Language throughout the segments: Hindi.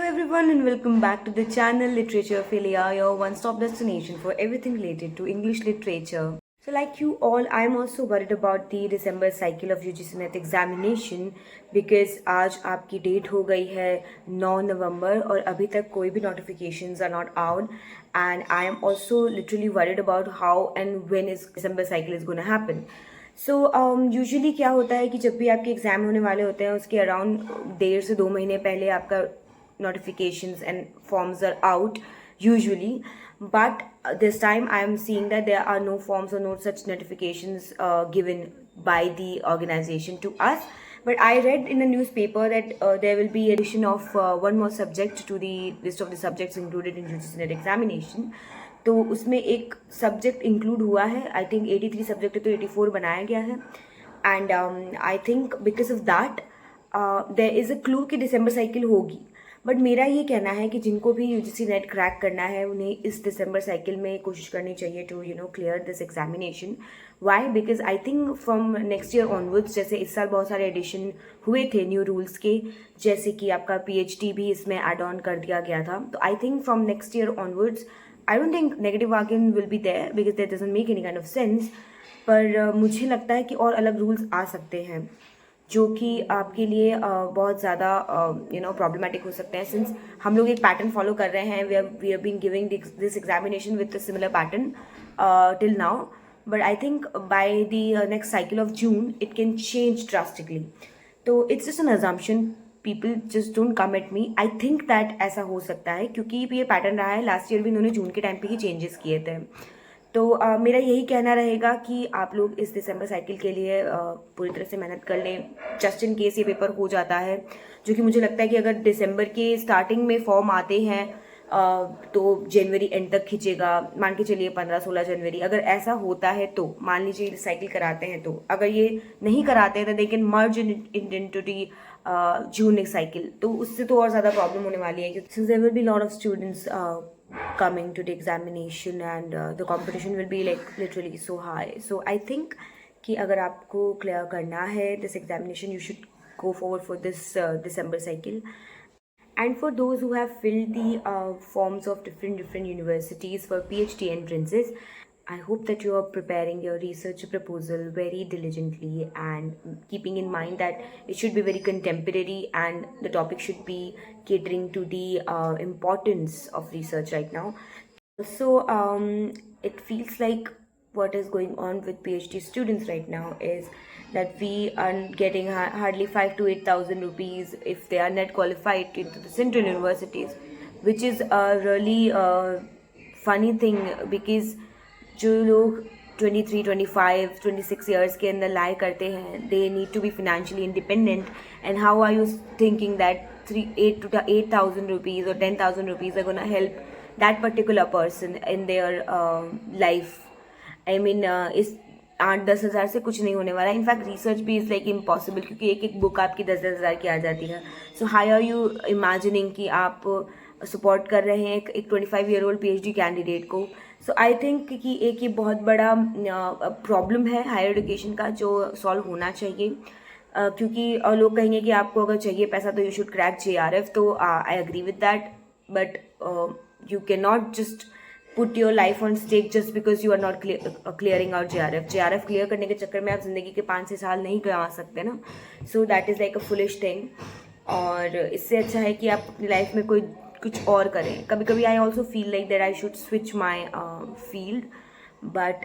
everyone and welcome back to the channel Literature Philia, your one-stop destination for everything related to English literature. So like you all, I'm also worried about the December cycle of UGC NET examination because आज आपकी डेट हो गई है 9 नवंबर और अभी तक कोई भी notifications are not out and I am also literally worried about how and when is December cycle is going to happen. So usually क्या होता है कि जब भी आपके एग्ज़ाम होने वाले होते हैं उसके अराउंड 1.5 से 2 महीने पहले आपका notifications and forms are out usually, but this time I am seeing that there are no forms or no such notifications given by the organization to us. But I read in the newspaper that there will be addition of one more subject to the list of the subjects included in UGC NET examination. तो उसमें एक सब्जेक्ट इंक्लूड हुआ है. आई थिंक 83 सब्जेक्ट है तो 84 बनाया गया है. And I think because of that there is a clue कि दिसंबर साइकिल होगी. बट मेरा ये कहना है कि जिनको भी यूजीसी नेट क्रैक करना है उन्हें इस दिसंबर साइकिल में कोशिश करनी चाहिए to clear this examination. Why? Because I think from next year onwards, जैसे इस साल बहुत सारे एडिशन हुए थे न्यू रूल्स के, जैसे कि आपका PhD भी इसमें एड ऑन कर दिया गया था. तो आई think from next year onwards I don't think negative argument will be there because that doesn't make any kind of sense. पर मुझे लगता है कि और अलग रूल्स आ सकते हैं जो कि आपके लिए बहुत ज़्यादा प्रॉब्लमेटिक हो सकते हैं. सिंस हम लोग एक पैटर्न फॉलो कर रहे हैं, we are been giving this examination with a similar pattern till now, but I think by the next cycle of June it can change drastically. तो it's just an assumption, people just don't come at me. I think that ऐसा हो सकता है क्योंकि ये पैटर्न रहा है. लास्ट ईयर भी इन्होंने जून के टाइम पे ही चेंजेस किए थे. तो मेरा यही कहना रहेगा कि आप लोग इस दिसंबर साइकिल के लिए पूरी तरह से मेहनत कर लें जस्ट इन केस ये पेपर हो जाता है, जो कि मुझे लगता है कि अगर दिसंबर के स्टार्टिंग में फॉर्म आते हैं तो जनवरी एंड तक खींचेगा. मान के चलिए 15-16 जनवरी अगर ऐसा होता है तो मान लीजिए साइकिल कराते हैं. तो अगर ये नहीं कराते हैं तो they can merge into the June next cycle. तो उससे तो और ज़्यादा प्रॉब्लम होने वाली है क्योंकि there will be lot of students coming to the examination and the competition will be like literally so high. So I think कि अगर आपको clear करना है this examination, you should go forward for this December cycle. And for those who have filled the forms of different universities for PhD entrances, I hope that you are preparing your research proposal very diligently and keeping in mind that it should be very contemporary and the topic should be catering to the importance of research right now. So it feels like what is going on with PhD students right now is that we are getting hardly 5 to 8,000 rupees if they are net qualified into the central universities, which is a really funny thing because जो लोग 23, 25, 26 ईयर्स के अंदर लाई करते हैं, they need to be financially independent. And how are you thinking that 8,000 rupees और 10,000 rupees are gonna help that particular person in their life? I mean इस 8-10 हज़ार से कुछ नहीं होने वाला. इनफैक्ट रिसर्च भी इज़ लाइक इम्पॉसिबल क्योंकि एक बुक आपकी 10-10 हज़ार की आ जाती है. So how are you imagining कि आप सपोर्ट कर रहे हैं एक 25-year-old PhD कैंडिडेट को? सो आई थिंक कि एक ये बहुत बड़ा प्रॉब्लम है हायर एजुकेशन का जो सॉल्व होना चाहिए. क्योंकि लोग कहेंगे कि आपको अगर चाहिए पैसा तो यू शुड क्रैक JRF. तो I agree with that, but you can not just put your life on stake just because you are not clearing out JRF clear करने के चक्कर में आप जिंदगी के 5-6 साल नहीं कमा सकते ना. So that is like a foolish thing. और इससे अच्छा है कि आप अपनी लाइफ में कोई कुछ और करें. कभी कभी I also feel like that I should switch my field, but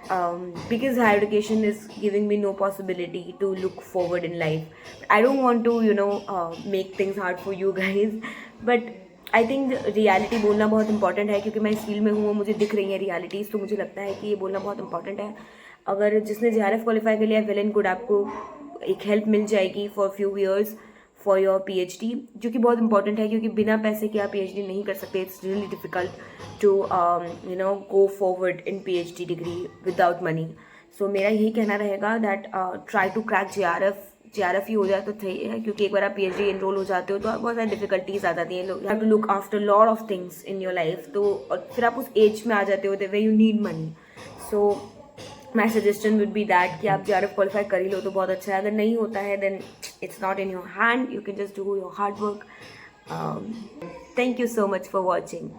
because higher education is giving me no possibility to look forward in life. I don't want to make things hard for you guys, but I think reality बोलना बहुत इंपॉर्टेंट है क्योंकि मैं इस फील्ड में हूँ और मुझे दिख रही हैं रियलिटीज़. तो मुझे लगता है कि ये बोलना बहुत इंपॉर्टेंट है. अगर जिसने JRF क्वालिफाई कर लिया वेल एंड गुड, आपको एक हेल्प मिल जाएगी for few years for your PhD, जो कि बहुत इंपॉर्टेंट है क्योंकि बिना पैसे के आप PhD नहीं कर सकते. It's really difficult to go forward in PhD degree without money. So मेरा यही कहना रहेगा that try to crack JRF ही हो जाए तो सही है क्योंकि एक बार आप PhD एनरोल हो जाते हो तो बहुत सारी डिफिकल्टीज आ जाती हैं. You have to look after lot of things in your life. तो और फिर आप उस एज में आ जाते हो way you need money. So my suggestion would be that कि आप JRF क्वालिफाई कर ही लो तो बहुत अच्छा है. अगर नहीं होता है then it's not in your hand, you can just do your hard work. Thank you so much for watching.